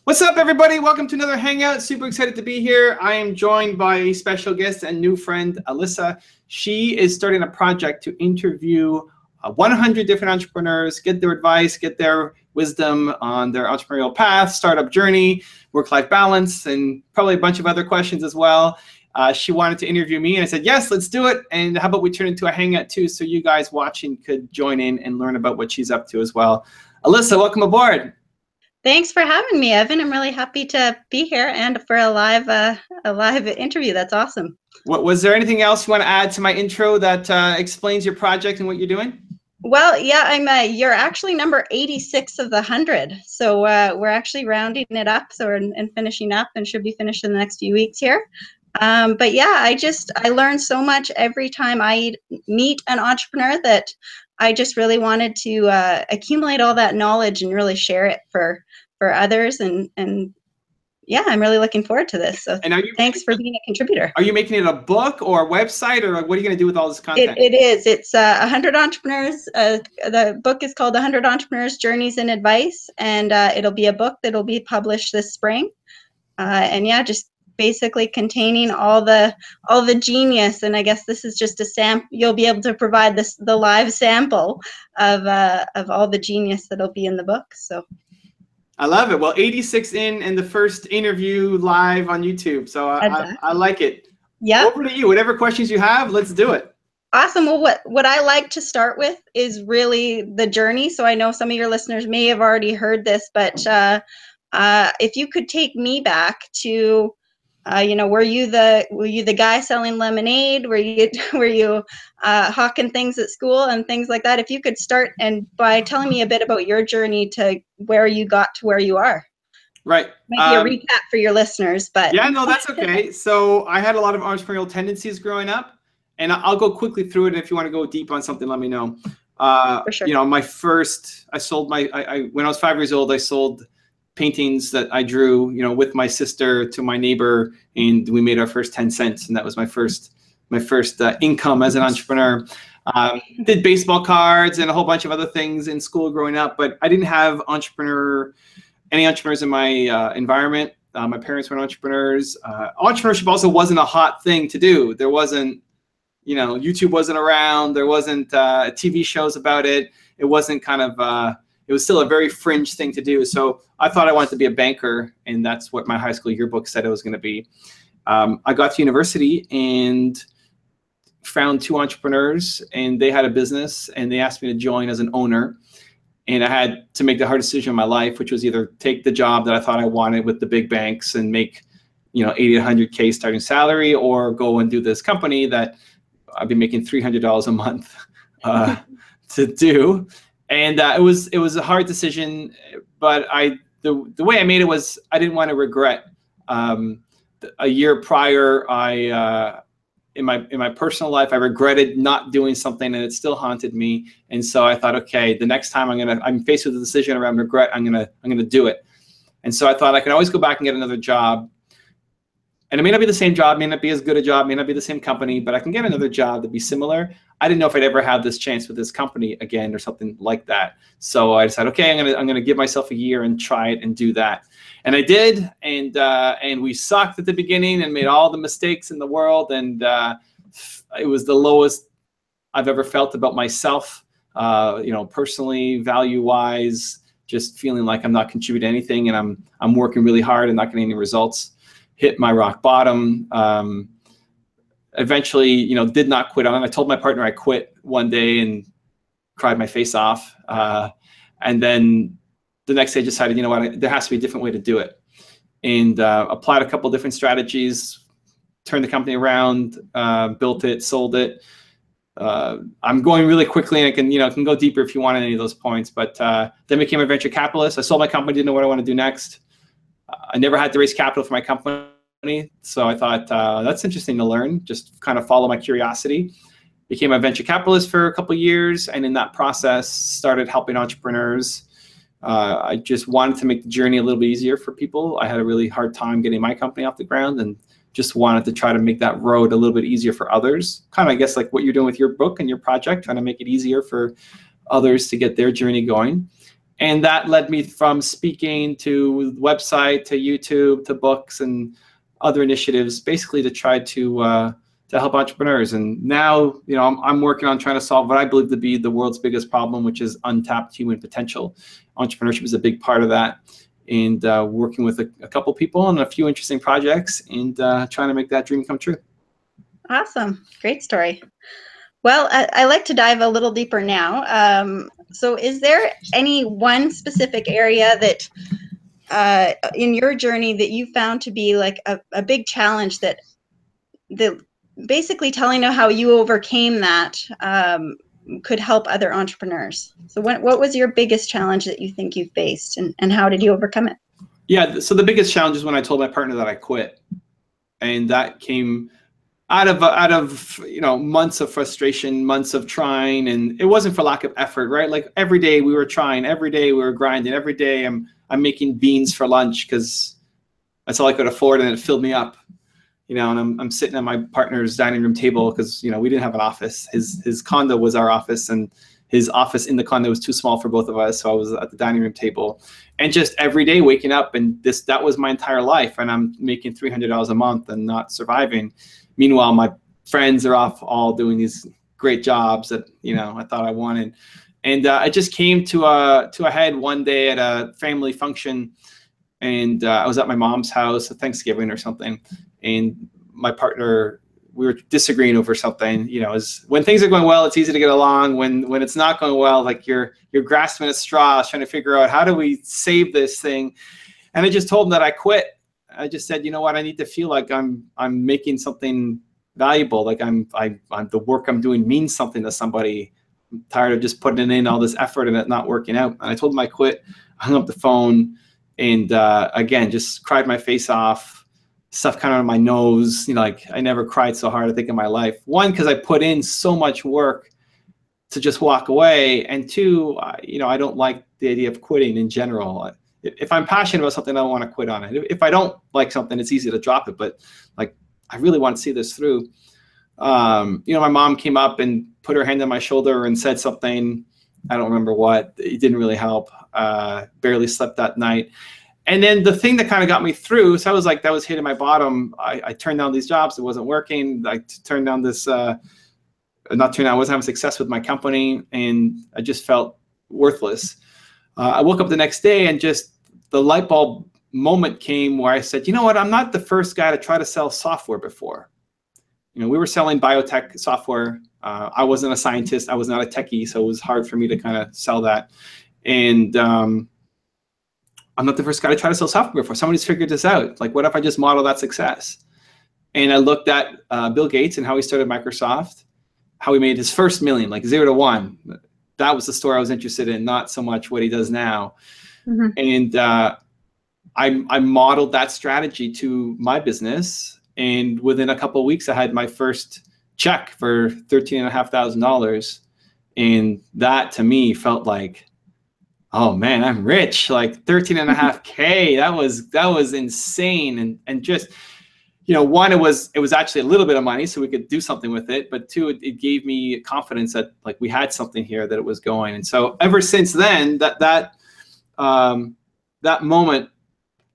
What's up, everybody? Welcome to another Hangout. Super excited to be here. I am joined by a special guest and new friend, Alissa. She is starting a project to interview 100 different entrepreneurs, get their advice, get their wisdom on their entrepreneurial path, startup journey, work-life balance, and probably a bunch of other questions as well. She wanted to interview me, and I said, yes, let's do it. And how about we turn it into a Hangout too, so you guys watching could join in and learn about what she's up to as well. Alissa, welcome aboard. Thanks for having me, Evan. I'm really happy to be here and for a live interview. That's awesome. Was there anything else you want to add to my intro that explains your project and what you're doing? Well, yeah, you're actually number 86 of the 100. So we're actually rounding it up. So we're finishing up and should be finished in the next few weeks here. But yeah, I learn so much every time I meet an entrepreneur that I just really wanted to accumulate all that knowledge and really share it for others. And yeah, I'm really looking forward to this. So thanks for being a contributor. Are you making it a book or a website, or what are you going to do with all this content? It is. It's 100 entrepreneurs. The book is called 100 Entrepreneurs Journeys and Advice, and it'll be a book that'll be published this spring. And yeah, just basically containing all the genius. And I guess this is just a sample. You'll be able to provide the live sample of all the genius that'll be in the book. So. I love it. Well, 86 in and the first interview live on YouTube. So I like it. Yeah. Over to you. Whatever questions you have, let's do it. Awesome. Well, what I like to start with is really the journey. So I know some of your listeners may have already heard this, but if you could take me back to, were you the guy selling lemonade? Were you hawking things at school and things like that? If you could start by telling me a bit about your journey to where you got to where you are. Right. Maybe a recap for your listeners, but yeah, no, that's okay. So I had a lot of entrepreneurial tendencies growing up, and I'll go quickly through it. And if you want to go deep on something, let me know. For sure. When I was 5 years old, I sold paintings that I drew, with my sister to my neighbor, and we made our first 10 cents. And that was my first income as an entrepreneur. Did baseball cards and a whole bunch of other things in school growing up, but I didn't have any entrepreneurs in my environment. My parents weren't entrepreneurs. Entrepreneurship also wasn't a hot thing to do. There wasn't, YouTube wasn't around. There wasn't TV shows about it. It wasn't it was still a very fringe thing to do. So I thought I wanted to be a banker, and that's what my high school yearbook said it was going to be. I got to university and found two entrepreneurs, and they had a business, and they asked me to join as an owner. And I had to make the hard decision in my life, which was either take the job that I thought I wanted with the big banks and make, 80 to 100K starting salary, or go and do this company that I'd be making $300 a month to do. And it was a hard decision, but the way I made it was I didn't want to regret. A year prior, in my personal life, I regretted not doing something, and it still haunted me. And so I thought, okay, the next time I'm faced with a decision around regret, I'm gonna do it. And so I thought I can always go back and get another job. And it may not be the same job, may not be as good a job, may not be the same company, but I can get another job that'd be similar. I didn't know if I'd ever have this chance with this company again or something like that. So I decided, okay, I'm gonna give myself a year and try it and do that. And I did, and we sucked at the beginning and made all the mistakes in the world, and it was the lowest I've ever felt about myself, personally, value-wise, just feeling like I'm not contributing anything, and I'm working really hard and not getting any results. Hit my rock bottom. Eventually, did not quit on it. I told my partner I quit one day and cried my face off. And then the next day I decided, there has to be a different way to do it. And applied a couple different strategies, turned the company around, built it, sold it. I'm going really quickly, and I can go deeper if you want any of those points. But then became a venture capitalist. I sold my company, didn't know what I want to do next. I never had to raise capital for my company, so I thought that's interesting to learn, just kind of follow my curiosity. Became a venture capitalist for a couple of years, and in that process started helping entrepreneurs. I just wanted to make the journey a little bit easier for people. I had a really hard time getting my company off the ground, and just wanted to try to make that road a little bit easier for others. Kind of, I guess, like what you're doing with your book and your project, trying to make it easier for others to get their journey going. And that led me from speaking to website to YouTube to books and other initiatives, basically to try to help entrepreneurs. And now, I'm working on trying to solve what I believe to be the world's biggest problem, which is untapped human potential. Entrepreneurship is a big part of that. And working with a couple people on a few interesting projects and trying to make that dream come true. Awesome. Great story. Well, I like to dive a little deeper now. So is there any one specific area that in your journey that you found to be like a big challenge that basically telling how you overcame that could help other entrepreneurs? So what was your biggest challenge that you think you faced, and how did you overcome it? Yeah, so the biggest challenge is when I told my partner that I quit. And that came out of months of frustration, months of trying, and it wasn't for lack of effort, right? Like every day we were trying, every day we were grinding, every day I'm making beans for lunch because that's all I could afford, and it filled me up, and I'm sitting at my partner's dining room table because we didn't have an office. His condo was our office, and his office in the condo was too small for both of us, so I was at the dining room table, and just every day waking up, and that was my entire life, and I'm making $300 a month and not surviving. Meanwhile, my friends are off all doing these great jobs that I thought I wanted, and it just came to a head one day at a family function, and I was at my mom's house at Thanksgiving or something, and my partner, we were disagreeing over something. When things are going well, it's easy to get along. When it's not going well, like you're grasping at straws, trying to figure out how do we save this thing. And I just told him that I quit. I just said, you know what, I need to feel like I'm making something valuable. Like I'm the work I'm doing means something to somebody. I'm tired of just putting in all this effort and it not working out. And I told him I quit, hung up the phone, and again, just cried my face off, stuff kind of on my nose. Like I never cried so hard, I think, in my life. One, because I put in so much work to just walk away. And two, I don't like the idea of quitting in general. If I'm passionate about something, I don't want to quit on it. If I don't like something, it's easy to drop it. But like, I really want to see this through. My mom came up and put her hand on my shoulder and said something. I don't remember what. It didn't really help. Barely slept that night. And then the thing that kind of got me through, so I was like, that was hitting my bottom. I turned down these jobs. It wasn't working. I turned down this, I wasn't having success with my company, and I just felt worthless. I woke up the next day and just the light bulb moment came where I said, you know what, I'm not the first guy to try to sell software before. We were selling biotech software. I wasn't a scientist. I was not a techie, so it was hard for me to kind of sell that. And I'm not the first guy to try to sell software before. Somebody's figured this out. Like, what if I just model that success? And I looked at Bill Gates and how he started Microsoft, how he made his first million, like 0 to 1. That was the story I was interested in, not so much what he does now. Mm-hmm. And I modeled that strategy to my business. And within a couple of weeks, I had my first check for $13,500. And that to me felt like, oh man, I'm rich. Like 13.5K. That was insane. And just, one, it was actually a little bit of money, so we could do something with it. But two, it gave me confidence that like we had something here, that it was going. And so ever since then, that moment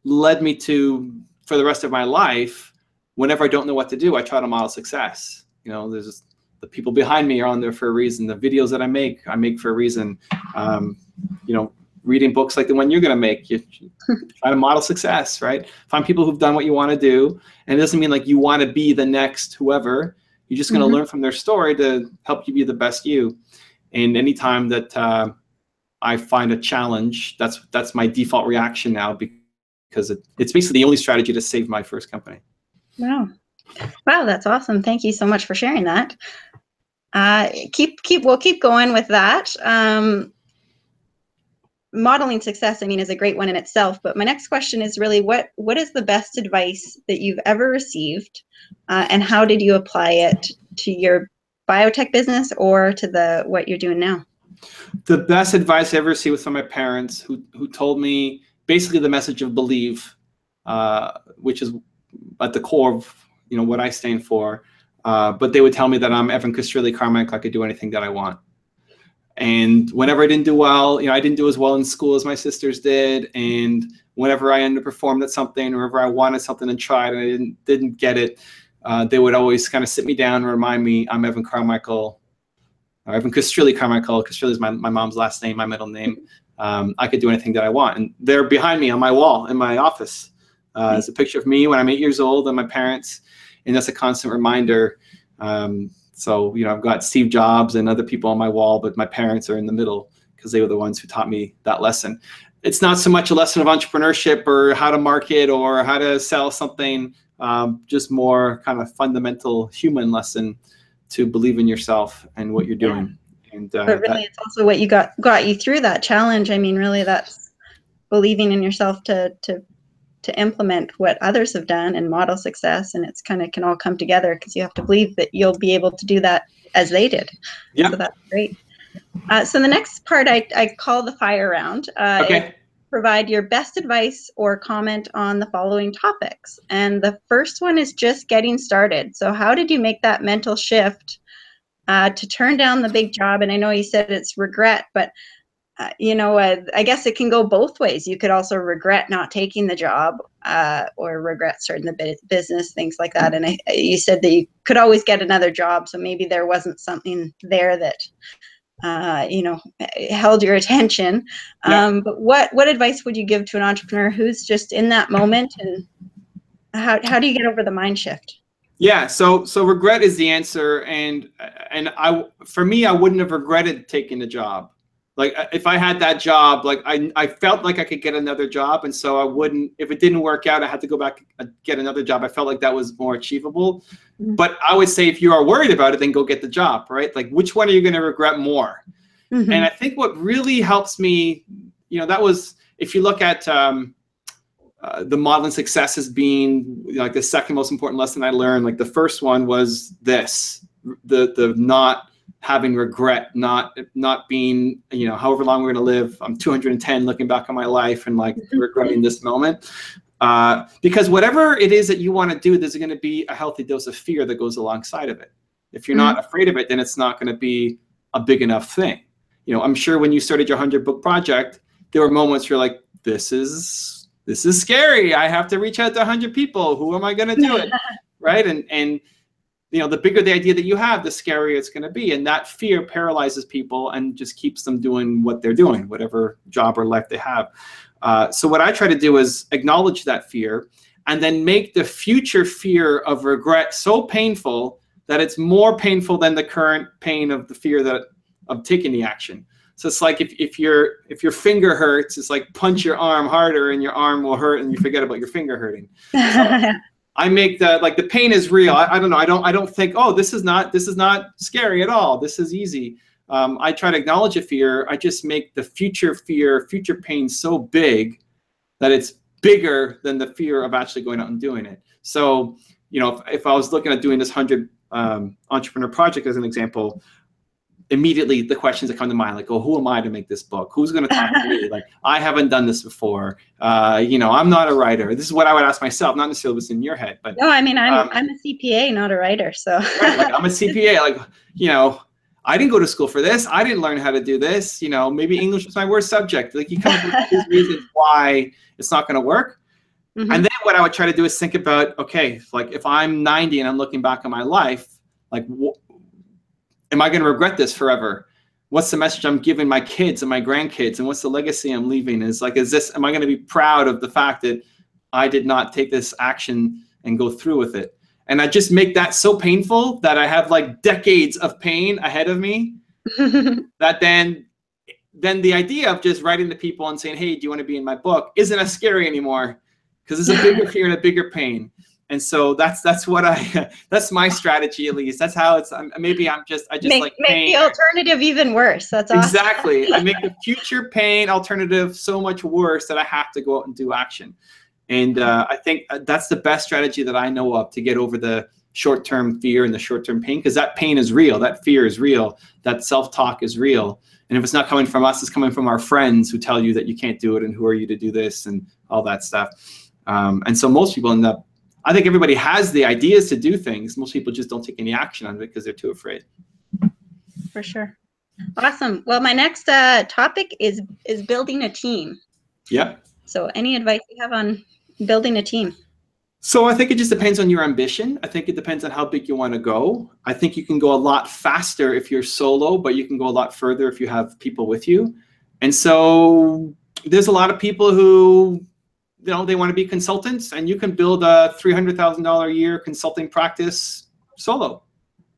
led me to, for the rest of my life, whenever I don't know what to do, I try to model success. There's the people behind me are on there for a reason. The videos that I make for a reason. Reading books like the one you're going to make, you try to model success, right? Find people who've done what you want to do. And it doesn't mean like you want to be the next whoever. You're just going to learn from their story to help you be the best you. And anytime that I find a challenge, that's my default reaction now, because it's basically the only strategy to save my first company. Wow, that's awesome. Thank you so much for sharing that. We'll keep going with that. Modeling success, is a great one in itself. But my next question is really, what is the best advice that you've ever received, and how did you apply it to your biotech business or to what you're doing now? The best advice I ever received was from my parents, who told me basically the message of believe, which is at the core of what I stand for. But they would tell me that I'm Evan Castrilli Carmichael. I could do anything that I want. And whenever I didn't do well, I didn't do as well in school as my sisters did. And whenever I underperformed at something, or whenever I wanted something and tried and I didn't get it, they would always kind of sit me down and remind me, I'm Evan Carmichael, or Evan Castrilli Carmichael. Castrilli is my mom's last name, my middle name. I could do anything that I want. And they're behind me on my wall in my office. It's a picture of me when I'm 8 years old and my parents. And that's a constant reminder. So, I've got Steve Jobs and other people on my wall, but my parents are in the middle because they were the ones who taught me that lesson. It's not so much a lesson of entrepreneurship or how to market or how to sell something, just more kind of fundamental human lesson to believe in yourself and what you're doing. And but really, it's also what you got you through that challenge. I mean, really, that's believing in yourself to implement what others have done and model success, and it's kind of can all come together because you have to believe that you'll be able to do that as they did. So that's great. So the next part I call the fire round. Okay. Provide your best advice or comment on the following topics. And the first one is just getting started. So how did you make that mental shift to turn down the big job? And I know you said it's regret, but I guess it can go both ways. You could also regret not taking the job or regret starting the business, things like that. And you said that you could always get another job. So maybe there wasn't something there that, held your attention. But what advice would you give to an entrepreneur who's just in that moment? And how do you get over the mind shift? Yeah, so regret is the answer. And for me, I wouldn't have regretted taking the job. Like if I had that job, like I felt like I could get another job. And so I wouldn't, if it didn't work out, I had to go back and get another job. I felt like that was more achievable. Mm-hmm. But I would say if you are worried about it, then go get the job, right? Like which one are you going to regret more? Mm-hmm. And I think what really helps me, that was, if you look at the modeling success as being like the second most important lesson I learned. Like the first one was this, the not having regret, not being, however long we're going to live. I'm 210 looking back on my life and like regretting this moment. Because whatever it is that you want to do, there's going to be a healthy dose of fear that goes alongside of it. If you're not afraid of it, then it's not going to be a big enough thing. I'm sure when you started your 100-book project, there were moments where you're like, this is scary. I have to reach out to 100 people. Who am I going to do it? Right. And the bigger the idea that you have, the scarier it's going to be. And that fear paralyzes people and just keeps them doing what they're doing, whatever job or life they have. So what I try to do is acknowledge that fear and then make the future fear of regret so painful that it's more painful than the current pain of the fear of taking the action. So it's like if your finger hurts, it's like punch your arm harder and your arm will hurt and you forget about your finger hurting. So I make the pain is real. I don't know. I don't think, oh, this is not scary at all. This is easy. I try to acknowledge a fear. I just make the future pain so big that it's bigger than the fear of actually going out and doing it. So, if I was looking at doing this 100 entrepreneur project as an example, immediately the questions that come to mind, like, oh, who am I to make this book? Who's going to talk to me? Like, I haven't done this before. I'm not a writer. This is what I would ask myself, not necessarily what's in your head. But no, I mean, I'm a CPA, not a writer. So right, like, I'm a CPA. Like, I didn't go to school for this. I didn't learn how to do this. Maybe English was my worst subject. Like, you come up with these reasons why it's not going to work. Mm-hmm. And then what I would try to do is think about, okay, like if I'm 90 and I'm looking back on my life, like, am I going to regret this forever? What's the message I'm giving my kids and my grandkids? And what's the legacy I'm leaving? Am I going to be proud of the fact that I did not take this action and go through with it? And I just make that so painful that I have like decades of pain ahead of me that then the idea of just writing to people and saying, hey, do you want to be in my book isn't as scary anymore because it's a bigger fear and a bigger pain. And so that's my strategy, at least. That's how it's. Maybe I just make the alternative even worse. That's awesome. Exactly. I make the future pain alternative so much worse that I have to go out and do action. And I think that's the best strategy that I know of to get over the short-term fear and the short-term pain, because that pain is real, that fear is real, that self-talk is real. And if it's not coming from us, it's coming from our friends who tell you that you can't do it and who are you to do this and all that stuff. And so most people end up. I think everybody has the ideas to do things. Most people just don't take any action on it because they're too afraid. For sure. Awesome. Well, my next topic is building a team. Yep. So any advice you have on building a team? So I think it just depends on your ambition. I think it depends on how big you want to go. I think you can go a lot faster if you're solo, but you can go a lot further if you have people with you. And so there's a lot of people who, you know, they want to be consultants, and you can build a $300,000 a year consulting practice solo.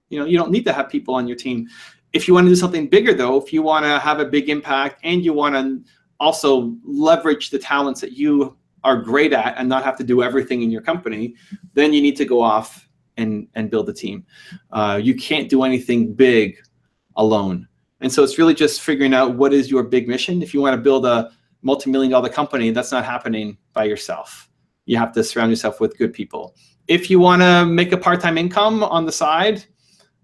You know, you don't need to have people on your team. If you want to do something bigger, though, if you want to have a big impact and you want to also leverage the talents that you are great at and not have to do everything in your company, then you need to go off and build a team. You can't do anything big alone. And so it's really just figuring out what is your big mission. If you want to build a multi-million-dollar company, that's not happening by yourself. You have to surround yourself with good people. If you want to make a part-time income on the side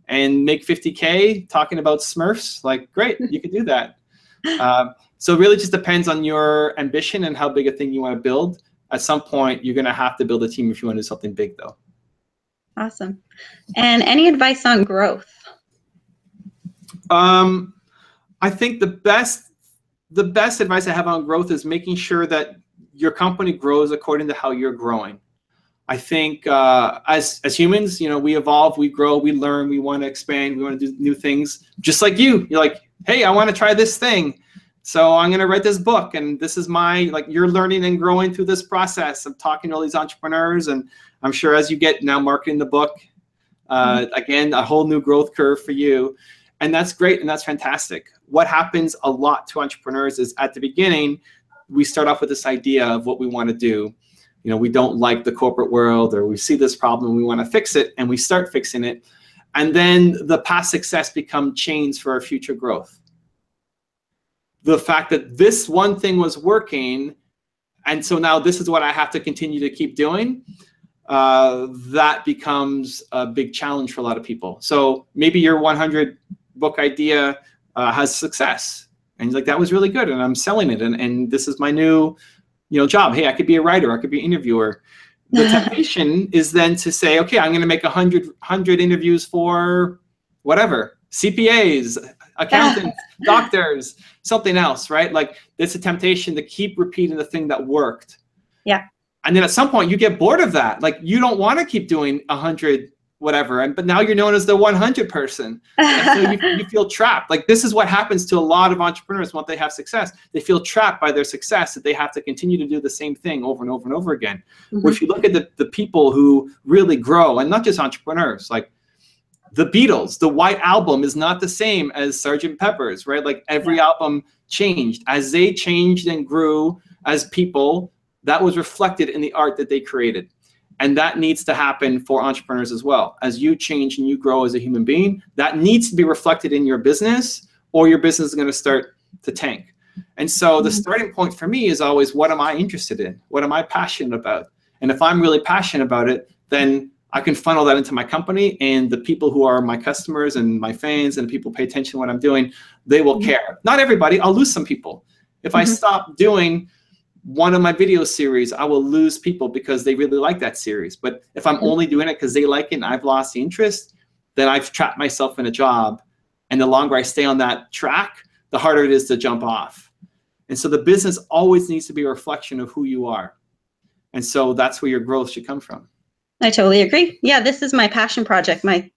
and make 50K talking about Smurfs, like, great, you can do that. So it really just depends on your ambition and how big a thing you want to build. At some point, you're going to have to build a team if you want to do something big, though. Awesome. And any advice on growth? I think the best advice I have on growth is making sure that your company grows according to how you're growing. I think as humans, you know, we evolve, we grow, we learn, we want to expand, we want to do new things. Just like you, you're like, hey, I want to try this thing. So I'm going to write this book, and this is my, like, you're learning and growing through this process of talking to all these entrepreneurs. And I'm sure as you get now marketing the book, again, a whole new growth curve for you. And that's great. And that's fantastic. What happens a lot to entrepreneurs is at the beginning, we start off with this idea of what we want to do. You know, we don't like the corporate world, or we see this problem, we want to fix it, and we start fixing it. And then the past success become chains for our future growth. The fact that this one thing was working, and so now this is what I have to continue to keep doing, that becomes a big challenge for a lot of people. So maybe your 100 book idea has success, and you're like, that was really good, and I'm selling it, and this is my new, you know, job. Hey, I could be a writer, I could be an interviewer. The temptation is then to say, okay, I'm going to make 100 interviews for whatever, CPAs, accountants, doctors, something else, right? Like, it's a temptation to keep repeating the thing that worked. Yeah. And then at some point you get bored of that. Like, you don't want to keep doing 100 whatever, but now you're known as the 100 person. And so you feel trapped. Like, this is what happens to a lot of entrepreneurs once they have success. They feel trapped by their success, that they have to continue to do the same thing over and over and over again. Mm-hmm. Where if you look at the people who really grow, and not just entrepreneurs, like the Beatles, the White Album is not the same as Sgt. Pepper's, right? Like, every album changed. As they changed and grew as people, that was reflected in the art that they created. And that needs to happen for entrepreneurs as well. As you change and you grow as a human being, that needs to be reflected in your business, or your business is going to start to tank. And so the starting point for me is always, what am I interested in? What am I passionate about? And if I'm really passionate about it, then I can funnel that into my company, and the people who are my customers and my fans and people pay attention to what I'm doing, they will care. Not everybody, I'll lose some people. If I stop doing one of my video series, I will lose people because they really like that series. But if I'm only doing it because they like it and I've lost the interest, then I've trapped myself in a job. And the longer I stay on that track, the harder it is to jump off. And so the business always needs to be a reflection of who you are. And so that's where your growth should come from. I totally agree. Yeah, this is my passion project. My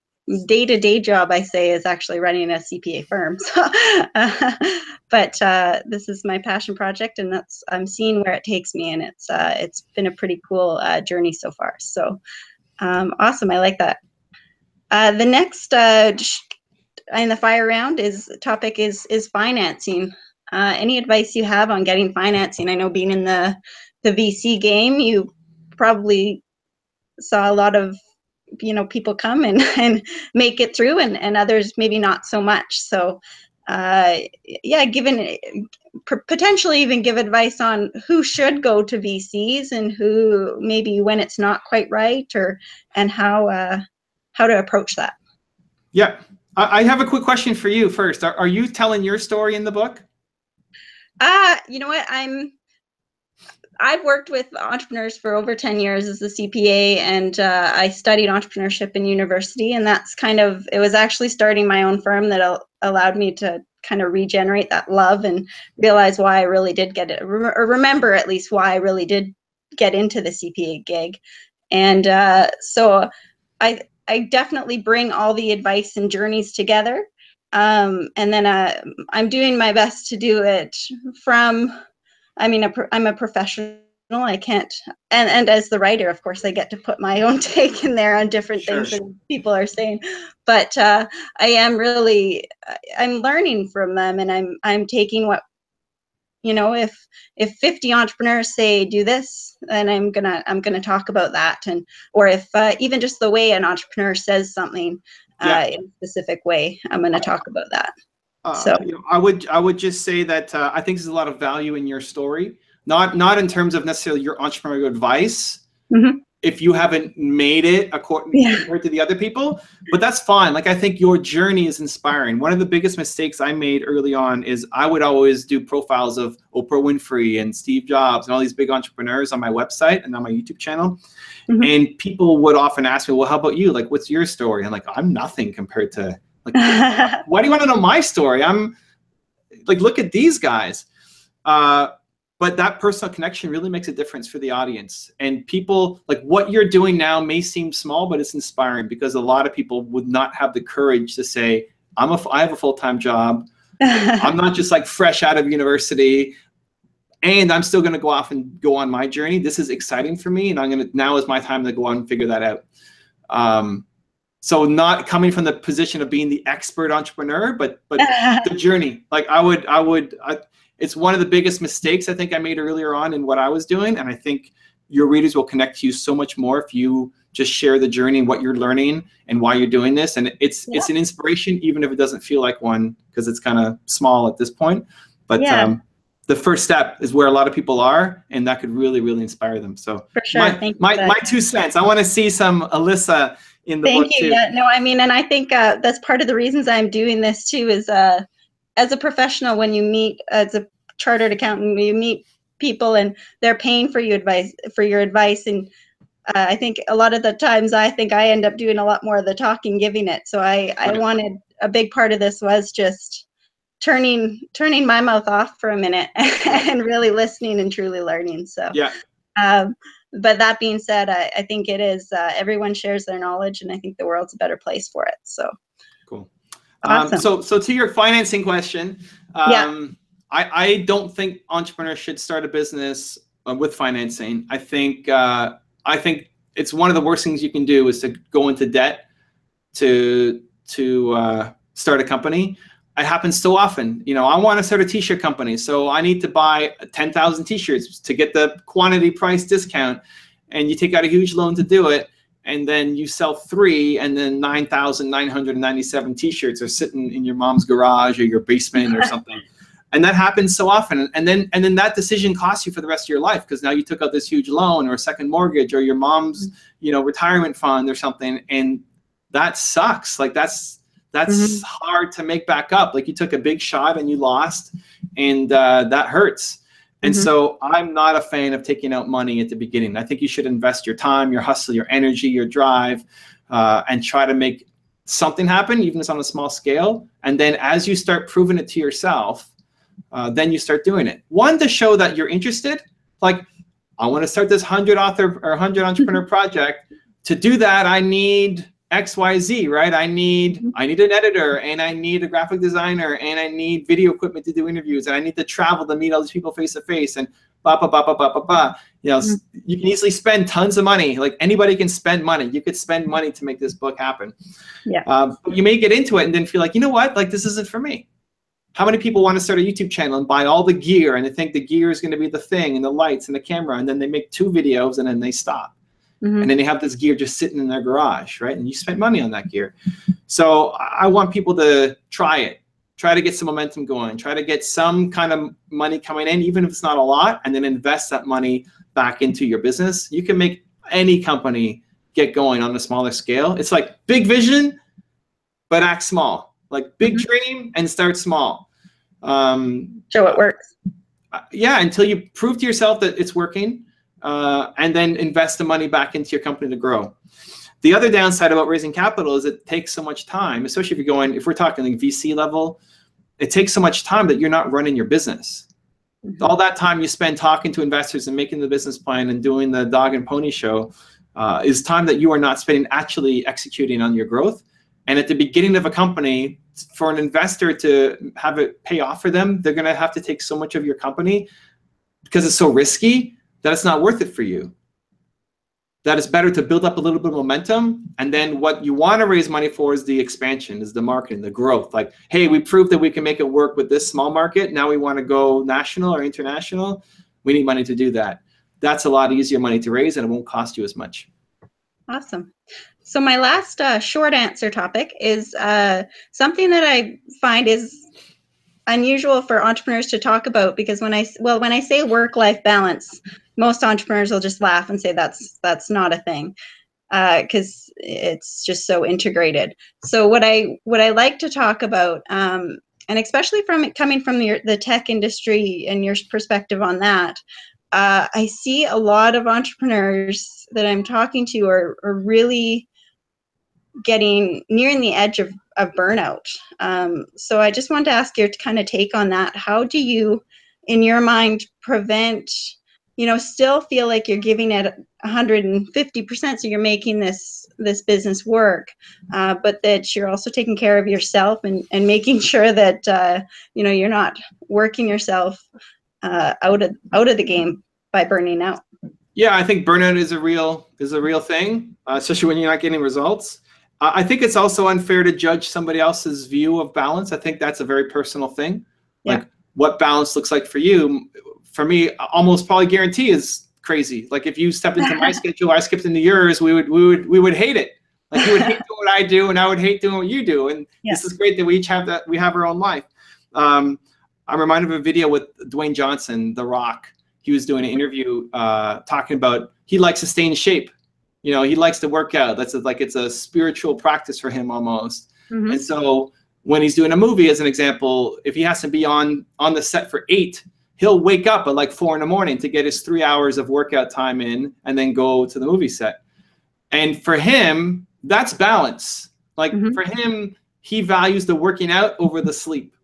day-to-day job, I say, is actually running a CPA firm. So, but this is my passion project, and that's, I'm seeing where it takes me, and it's been a pretty cool journey so far. So awesome, I like that. The next in the fire round topic is financing. Any advice you have on getting financing? I know, being in the VC game, you probably saw a lot of, you know, people come and make it through, and others maybe not so much. So yeah, potentially even give advice on who should go to VCs, and who maybe when it's not quite right, and how to approach that. Yeah, I have a quick question for you first. Are you telling your story in the book? You know what, I've worked with entrepreneurs for over 10 years as a CPA, and I studied entrepreneurship in university, and that's it was actually starting my own firm that allowed me to kind of regenerate that love and realize why I really did get it, or remember at least why I really did get into the CPA gig. And so I definitely bring all the advice and journeys together. And then I'm doing my best to do it from, I mean, I'm a professional. I can't, and as the writer, of course, I get to put my own take in there on different things that people are saying. But I am really, I'm learning from them, and I'm taking what, you know, if 50 entrepreneurs say do this, then I'm gonna talk about that, and or if even just the way an entrepreneur says something in a specific way, I'm gonna talk about that. So you know, I would just say that I think there's a lot of value in your story, not in terms of necessarily your entrepreneurial advice. If you haven't made it compared to the other people, but that's fine. Like, I think your journey is inspiring. One of the biggest mistakes I made early on is I would always do profiles of Oprah Winfrey and Steve Jobs and all these big entrepreneurs on my website and on my YouTube channel. And people would often ask me, well, how about you? Like, what's your story? I'm like, I'm nothing compared to, like, why do you want to know my story? I'm like, look at these guys. But that personal connection really makes a difference for the audience. And people, like, what you're doing now may seem small, but it's inspiring, because a lot of people would not have the courage to say, I have a full-time job. I'm not just like fresh out of university, and I'm still going to go off and go on my journey. This is exciting for me, and now is my time to go on and figure that out. So not coming from the position of being the expert entrepreneur, but the journey. Like, it's one of the biggest mistakes I think I made earlier on in what I was doing. And I think your readers will connect to you so much more if you just share the journey and what you're learning and why you're doing this. And it's an inspiration, even if it doesn't feel like one, because it's kind of small at this point. But the first step is where a lot of people are, and that could really, really inspire them. So for sure. my 2 cents. I want to see some Alissa in the book too. Yeah, no, I mean, and I think that's part of the reasons I'm doing this too, is as a professional, when you meet as a chartered accountant, you meet people and they're paying for your advice. And I think a lot of the times I think I end up doing a lot more of the talking, giving it. So I wanted, a big part of this was just turning my mouth off for a minute and really listening and truly learning. So but that being said, I think it is everyone shares their knowledge, and I think the world's a better place for it. So cool. Awesome. So to your financing question, I don't think entrepreneurs should start a business with financing. I think it's one of the worst things you can do is to go into debt to start a company. It happens so often. You know, I want to start a t-shirt company, so I need to buy 10,000 t-shirts to get the quantity price discount, and you take out a huge loan to do it, and then you sell 3, and then 9,997 t-shirts are sitting in your mom's garage or your basement or something. And that happens so often. And then that decision costs you for the rest of your life, because now you took out this huge loan or a second mortgage or your mom's, you know, retirement fund or something. And that sucks. Like, that's hard to make back up. Like, you took a big shot and you lost, and that hurts. And so I'm not a fan of taking out money at the beginning. I think you should invest your time, your hustle, your energy, your drive, and try to make something happen, even if it's on a small scale. And then as you start proving it to yourself, then you start doing it. One, to show that you're interested. Like, I want to start this 100 author or 100 entrepreneur project. To do that, I need XYZ, right? I need an editor, and I need a graphic designer, and I need video equipment to do interviews, and I need to travel to meet all these people face to face, and blah, blah, blah, blah, blah, blah, blah. You know, you can easily spend tons of money. Like, anybody can spend money. You could spend money to make this book happen. But you may get into it and then feel like, you know what? Like, this isn't for me. How many people want to start a YouTube channel and buy all the gear, and they think the gear is going to be the thing, and the lights and the camera, and then they make 2 videos and then they stop. And then they have this gear just sitting in their garage, right? And you spent money on that gear. So I want people to try it. Try to get some momentum going. Try to get some kind of money coming in, even if it's not a lot, and then invest that money back into your business. You can make any company get going on a smaller scale. It's like big vision, but act small. Like, big dream and start small. Show it works. Yeah, until you prove to yourself that it's working, and then invest the money back into your company to grow. The other downside about raising capital is it takes so much time, especially if we're talking like VC level. it takes so much time that you're not running your business. All that time you spend talking to investors and making the business plan and doing the dog and pony show is time that you are not spending actually executing on your growth. And at the beginning of a company, for an investor to have it pay off for them, they're going to have to take so much of your company because it's so risky that it's not worth it for you. That it's better to build up a little bit of momentum, and then what you want to raise money for is the expansion, is the marketing, the growth. Like, hey, we proved that we can make it work with this small market. Now we want to go national or international. We need money to do that. That's a lot easier money to raise, and it won't cost you as much. Awesome. So my last short answer topic is something that I find is unusual for entrepreneurs to talk about, because when I say work-life balance, most entrepreneurs will just laugh and say that's not a thing, because it's just so integrated. So what I like to talk about, and especially coming from the tech industry and your perspective on that, I see a lot of entrepreneurs that I'm talking to are really nearing the edge of burnout. So I just wanted to ask your kind of take on that. How do you, in your mind, prevent, still feel like you're giving it 150%, so you're making this business work, but that you're also taking care of yourself and making sure that you're not working yourself out of the game by burning out? Yeah, I think burnout is a real thing, especially when you're not getting results. I think it's also unfair to judge somebody else's view of balance. I think that's a very personal thing. Yeah. Like what balance looks like for you, for me, almost probably guarantee is crazy. Like if you step into my schedule, I skipped into yours, we would hate it. Like you would hate doing what I do, and I would hate doing what you do. And This is great that we each have that. We have our own life. I'm reminded of a video with Dwayne Johnson, The Rock. He was doing an interview talking about he likes to stay in shape. He likes to work out. It's a spiritual practice for him almost. Mm-hmm. And so when he's doing a movie, as an example, if he has to be on the set for 8, he'll wake up at like 4 a.m. to get his 3 hours of workout time in and then go to the movie set. And for him, that's balance. Like for him, he values the working out over the sleep.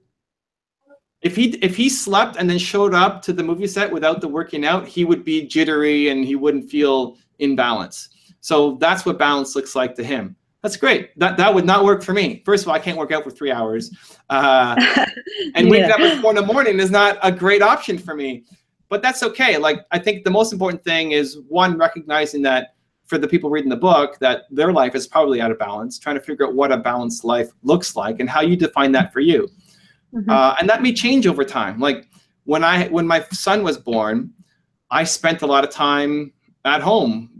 If he slept and then showed up to the movie set without the working out, he would be jittery and he wouldn't feel in balance. So that's what balance looks like to him. That's great. That would not work for me. First of all, I can't work out for 3 hours. And waking up at 4 a.m. is not a great option for me. But that's okay. Like, I think the most important thing is, one, recognizing that for the people reading the book, that their life is probably out of balance, trying to figure out what a balanced life looks like and how you define that for you. And that may change over time. Like when my son was born, I spent a lot of time at home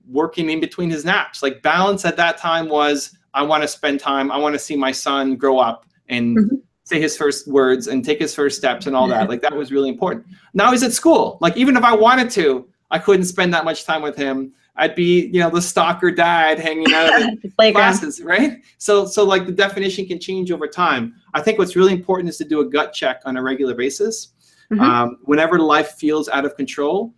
working in between his naps. Like balance at that time was, I want to spend time, I want to see my son grow up and say his first words and take his first steps and all that. Like that was really important. Now he's at school. Like even if I wanted to, I couldn't spend that much time with him. I'd be, the stalker dad hanging out in classes, right? So like the definition can change over time. I think what's really important is to do a gut check on a regular basis. Whenever life feels out of control,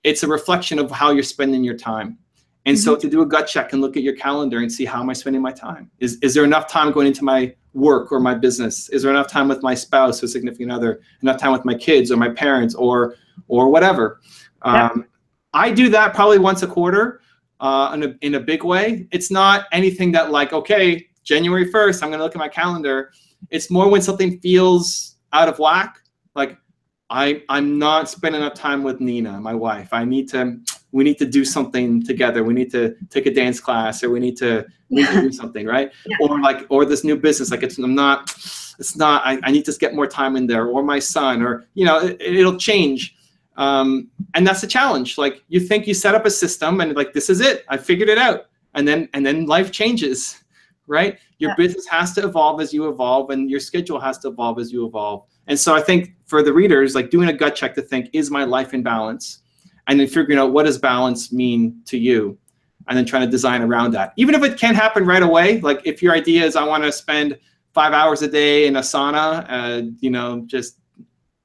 it's a reflection of how you're spending your time. And so to do a gut check and look at your calendar and see, how am I spending my time? Is there enough time going into my work or my business? Is there enough time with my spouse or significant other? Enough time with my kids or my parents or whatever? I do that probably once a quarter in a big way. It's not anything that like, okay, January 1st, I'm going to look at my calendar. It's more when something feels out of whack. Like I'm not spending enough time with Nina, my wife. We need to do something together. We need to take a dance class, or we need to do something, right? Or this new business. Like I need to get more time in there, or my son, or, it'll change. And that's the challenge. Like you think you set up a system and like, this is it, I figured it out. And then life changes, right? Your business has to evolve as you evolve, and your schedule has to evolve as you evolve. And so I think for the readers, like doing a gut check to think, is my life in balance? And then figuring out, what does balance mean to you? And then trying to design around that. Even if it can't happen right away, like if your idea is, I want to spend 5 hours a day in a sauna, just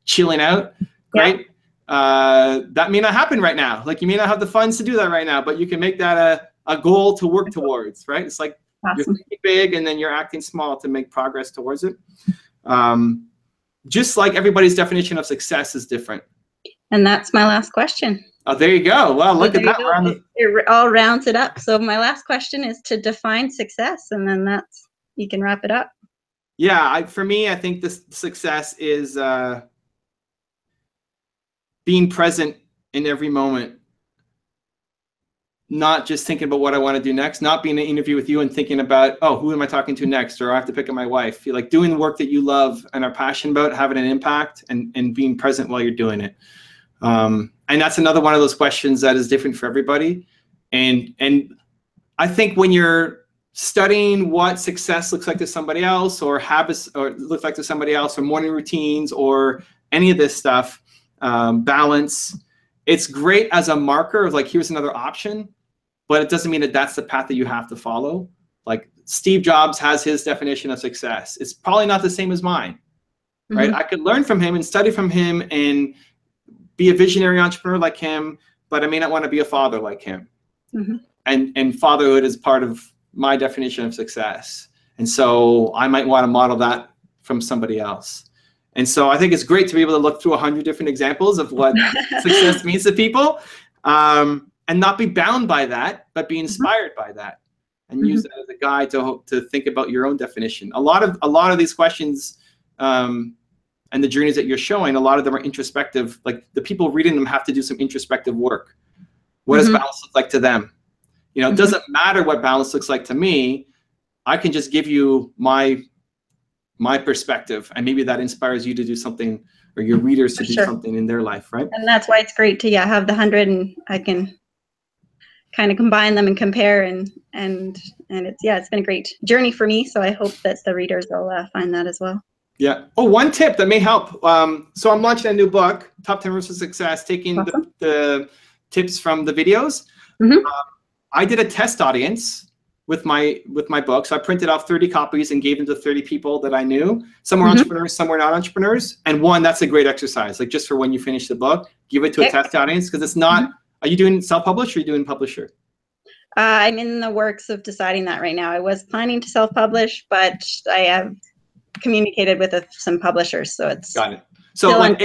chilling out, great. That may not happen right now. Like you may not have the funds to do that right now, but you can make that a goal to work towards, right? It's like you're thinking big and then you're acting small to make progress towards it. just like everybody's definition of success is different. And that's my last question. Oh, there you go. Well, look at that. It all rounds it up. So my last question is to define success, and then you can wrap it up. Yeah, for me, I think this success is being present in every moment. Not just thinking about what I want to do next, not being in an interview with you and thinking about, oh, who am I talking to next? Or I have to pick up my wife. Feel like doing the work that you love and are passionate about, having an impact and being present while you're doing it. And that's another one of those questions that is different for everybody. And I think when you're studying what success looks like to somebody else, or habits or looks like to somebody else, or morning routines, or any of this stuff, balance, it's great as a marker of like, here's another option, but it doesn't mean that that's the path that you have to follow. Like Steve Jobs has his definition of success. It's probably not the same as mine, right? I could learn from him and study from him and be a visionary entrepreneur like him, but I may not want to be a father like him. And fatherhood is part of my definition of success. And so I might want to model that from somebody else. And so I think it's great to be able to look through 100 different examples of what success means to people, and not be bound by that, but be inspired by that, and use that as a guide to think about your own definition. A lot of these questions and the journeys that you're showing, a lot of them are introspective. Like the people reading them have to do some introspective work. What does balance look like to them? You know, it doesn't matter what balance looks like to me. I can just give you my perspective, and maybe that inspires you to do something, or your readers to do something in their life, right? And that's why it's great to have the 100, and I can kind of combine them and compare, and it's been a great journey for me. So I hope that the readers will find that as well. Yeah. Oh, one tip that may help. So I'm launching a new book, Top 10 Rules for Success, taking the tips from the videos. I did a test audience with my book. So I printed off 30 copies and gave them to 30 people that I knew. Some were entrepreneurs, some were not entrepreneurs. And that's a great exercise. Like just for when you finish the book, give it to a test audience, because it's not, are you doing self-publish or are you doing publisher? I'm in the works of deciding that right now. I was planning to self-publish, but I have communicated with some publishers, so it's got it. So like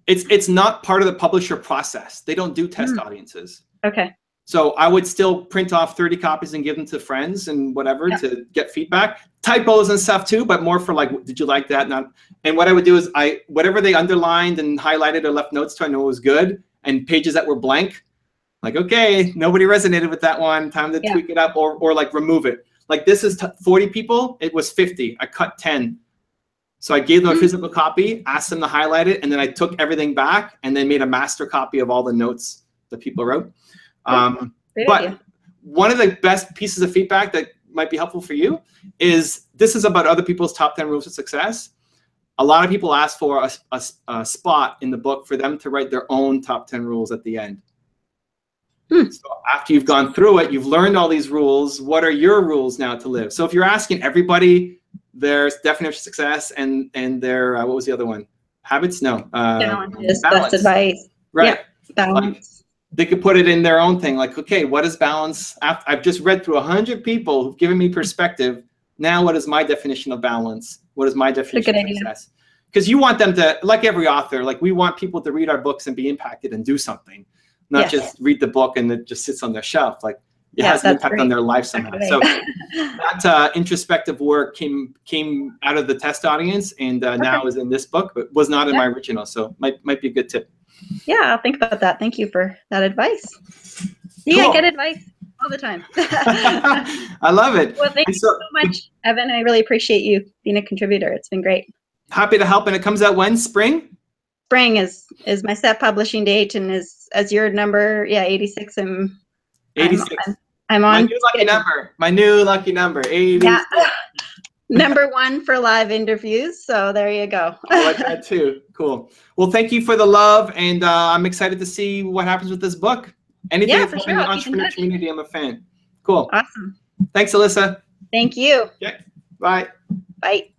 it's not part of the publisher process. They don't do test audiences. Okay. So I would still print off 30 copies and give them to friends and whatever to get feedback, typos and stuff too, but more for like, did you like that? Not. And what I would do is whatever they underlined and highlighted or left notes to, I know was good, and pages that were blank, like, okay, nobody resonated with that one, time to tweak it up, or like remove it. Like this is 40 people, it was 50. I cut 10. So I gave them a physical copy, asked them to highlight it, and then I took everything back and then made a master copy of all the notes that people wrote. But one of the best pieces of feedback that might be helpful for you is this is about other people's top 10 rules of success. A lot of people ask for a spot in the book for them to write their own top 10 rules at the end. So after you've gone through it, you've learned all these rules. What are your rules now to live? So if you're asking everybody their definition of success and their, what was the other one? Habits? No. Balance. Best advice. Right. Balance. Like, they could put it in their own thing. Like, okay, what is balance? I've just read through 100 people who've given me perspective. Now, what is my definition of balance? What is my definition of success? Because you want them to, like every author, like we want people to read our books and be impacted and do something. Not just read the book and it just sits on their shelf. Like it has an impact on their life somehow. So that introspective work came out of the test audience, and now is in this book, but was not in my original. So might be a good tip. Yeah, I'll think about that. Thank you for that advice. Yeah, I get advice all the time. I love it. Well, thank you so much, Evan. I really appreciate you being a contributor. It's been great. Happy to help. And it comes out when? Spring? Spring is my set publishing date, and is as your number, 86. I'm 86. I'm on. My new lucky number. My new lucky number. 86. Yeah. Number 1 for live interviews. So there you go. I like that too. Cool. Well, thank you for the love, and I'm excited to see what happens with this book. Anything that's in the entrepreneur community, I'm a fan. Cool. Awesome. Thanks, Alissa. Thank you. Okay. Bye. Bye.